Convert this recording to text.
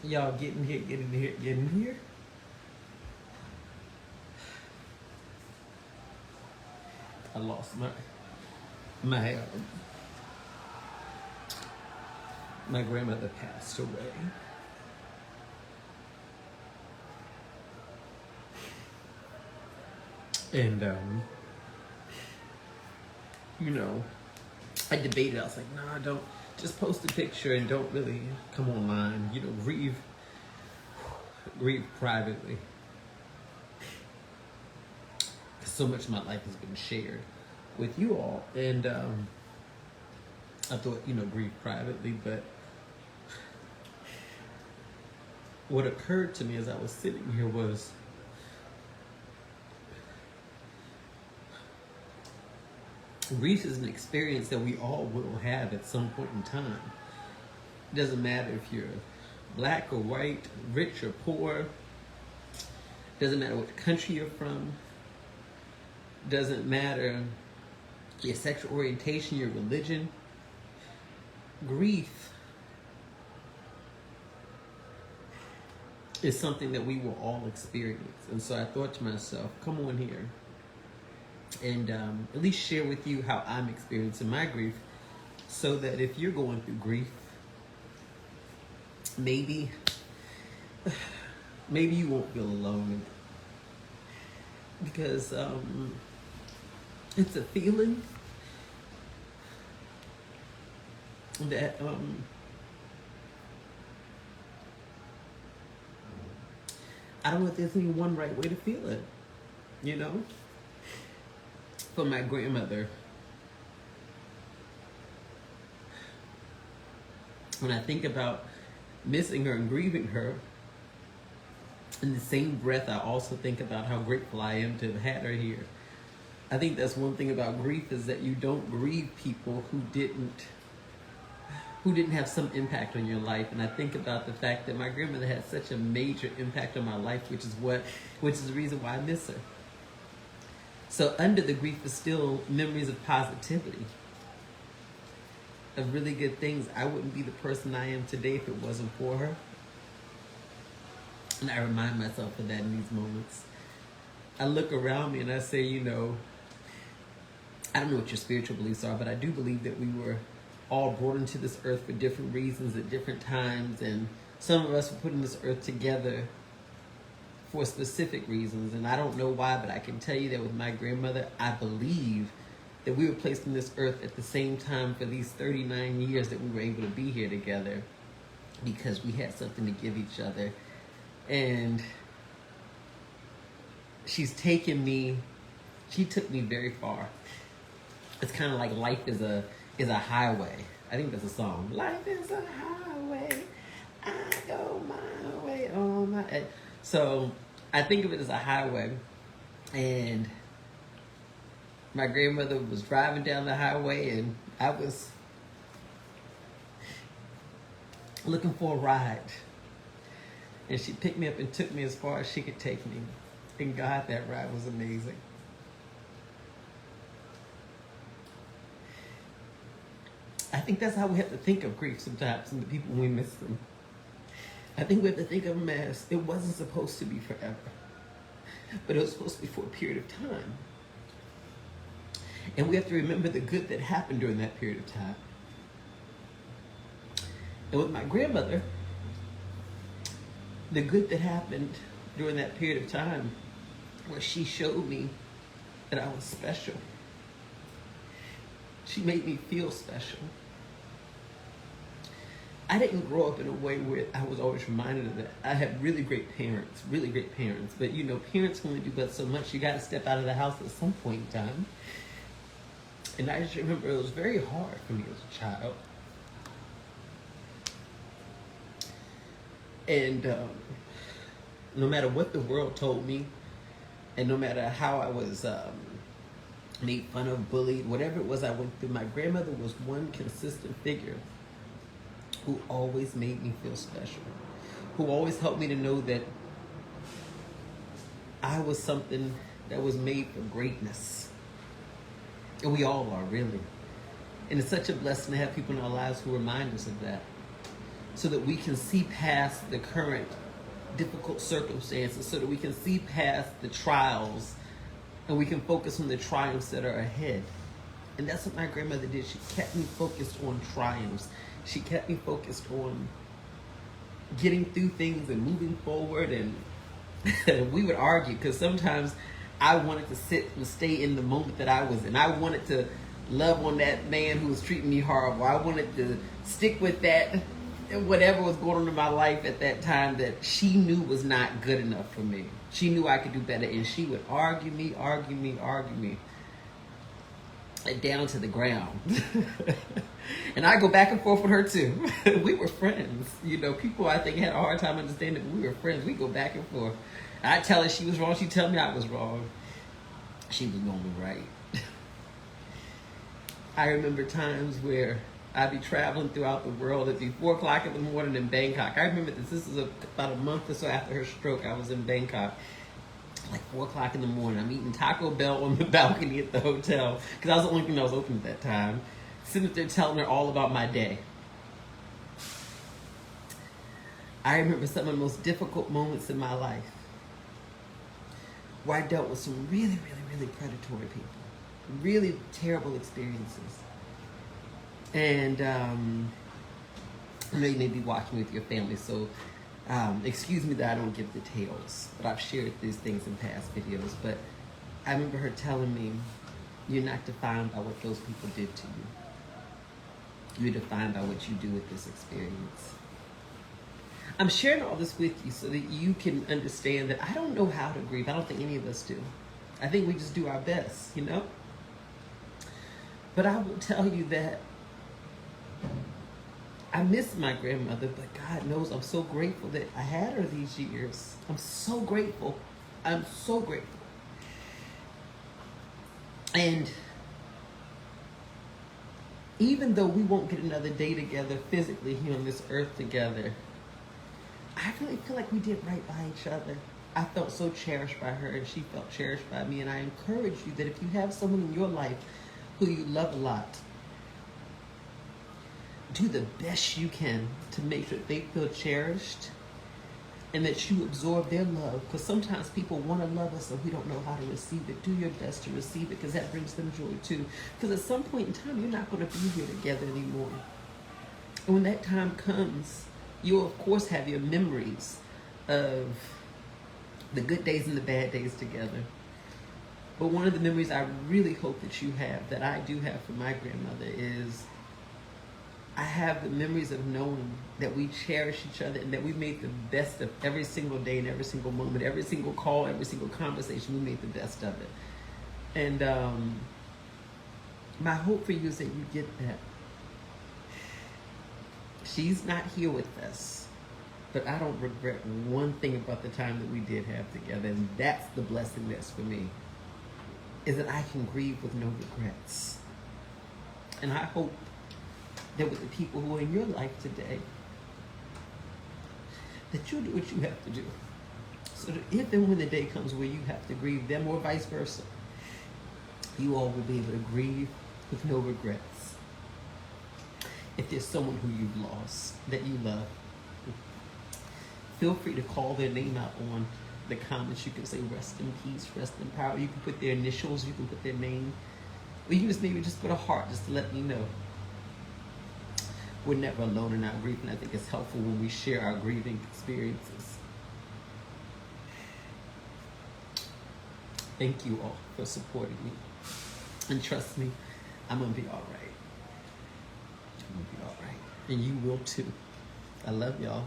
Y'all getting here, getting here, getting here. I lost my my grandmother passed away. And you know, I debated. I was like, nah, don't just post a picture and don't really come online. You know, grieve privately. Because so much of my life has been shared with you all, and I thought, you know, grieve privately. But what occurred to me as I was sitting here was, grief is an experience that we all will have at some point in time. It doesn't matter if you're black or white, rich or poor. It doesn't matter what country you're from. It doesn't matter your sexual orientation, your religion. Grief is something that we will all experience. And so I thought to myself, come on here and at least share with you how I'm experiencing my grief, so that if you're going through grief, maybe you won't feel alone, because it's a feeling that I don't know if there's any one right way to feel it, you know? For my grandmother, when I think about missing her and grieving her, in the same breath, I also think about how grateful I am to have had her here. I think that's one thing about grief, is that you don't grieve people who didn't have some impact on your life. And I think about the fact that my grandmother had such a major impact on my life, which is the reason why I miss her. So under the grief is still memories of positivity, of really good things. I wouldn't be the person I am today if it wasn't for her. And I remind myself of that in these moments. I look around me and I say, you know, I don't know what your spiritual beliefs are, but I do believe that we were all brought into this earth for different reasons at different times. And some of us were put in this earth together for specific reasons. And I don't know why, but I can tell you that with my grandmother, I believe that we were placed on this earth at the same time for these 39 years that we were able to be here together, because we had something to give each other. And she took me very far. It's kind of like life is a highway. I think that's a song. Life is a highway. I go my way on my... So I think of it as a highway, and my grandmother was driving down the highway, and I was looking for a ride. And she picked me up and took me as far as she could take me. And God, that ride was amazing. I think that's how we have to think of grief sometimes, and the people when we miss them. I think we have to think of them as, it wasn't supposed to be forever, but it was supposed to be for a period of time. And we have to remember the good that happened during that period of time. And with my grandmother, the good that happened during that period of time was she showed me that I was special. She made me feel special. I didn't grow up in a way where I was always reminded of that. I had really great parents. But you know, parents can only do but so much. You got to step out of the house at some point in time. And I just remember it was very hard for me as a child. And no matter what the world told me, and no matter how I was made fun of, bullied, whatever it was I went through, my grandmother was one consistent figure who always made me feel special, who always helped me to know that I was something that was made for greatness. And we all are, really. And it's such a blessing to have people in our lives who remind us of that. so that we can see past the current difficult circumstances, so that we can see past the trials and we can focus on the triumphs that are ahead. And that's what my grandmother did. She kept me focused on triumphs. She kept me focused on getting through things and moving forward. And we would argue because sometimes I wanted to sit and stay in the moment that I was in. I wanted to love on that man who was treating me horrible. I wanted to stick with that, whatever was going on in my life at that time that she knew was not good enough for me. She knew I could do better, and she would argue me down to the ground. And I go back and forth with her too. We were friends. You know, people I think had a hard time understanding, but we were friends. We go back and forth. I tell her she was wrong. She tell me I was wrong. She was normally right. I remember times where I'd be traveling throughout the world. It'd be 4 o'clock in the morning in Bangkok. I remember this is about a month or so after her stroke. I was in Bangkok, like 4 o'clock in the morning. I'm eating Taco Bell on the balcony at the hotel because I was the only thing that was open at that time. Sitting there telling her all about my day. I remember some of the most difficult moments in my life where I dealt with some really predatory people, really terrible experiences. And I know you may be watching with your family, so excuse me that I don't give details, but I've shared these things in past videos. But I remember her telling me, you're not defined by what those people did to you. You're defined by what you do with this experience. I'm sharing all this with you so that you can understand that I don't know how to grieve. I don't think any of us do. I think we just do our best, you know? But I will tell you that I miss my grandmother, but God knows I'm so grateful that I had her these years. I'm so grateful. I'm so grateful. And even though we won't get another day together physically here on this earth together, I really feel like we did right by each other. I felt so cherished by her, and she felt cherished by me. And I encourage you that if you have someone in your life who you love a lot, do the best you can to make sure they feel cherished and that you absorb their love. Because sometimes people want to love us and we don't know how to receive it. Do your best to receive it because that brings them joy too. Because at some point in time, you're not going to be here together anymore. And when that time comes, you'll of course have your memories of the good days and the bad days together. But one of the memories I really hope that you have, that I do have from my grandmother, is I have the memories of knowing that we cherish each other and that we made the best of every single day and every single moment, every single call, every single conversation. We made the best of it. And my hope for you is that you get that. She's not here with us, but I don't regret one thing about the time that we did have together, and that's the blessing that's for me, is that I can grieve with no regrets. And I hope that with the people who are in your life today, that you'll do what you have to do, so that if and when the day comes where you have to grieve them or vice versa, you all will be able to grieve with no regrets. If there's someone who you've lost that you love, feel free to call their name out on the comments. You can say rest in peace, rest in power. You can put their initials, you can put their name, or you can just maybe just put a heart just to let me know. We're never alone in our grief, and I think it's helpful when we share our grieving experiences. Thank you all for supporting me. And trust me, I'm going to be all right. I'm going to be all right. And you will too. I love y'all.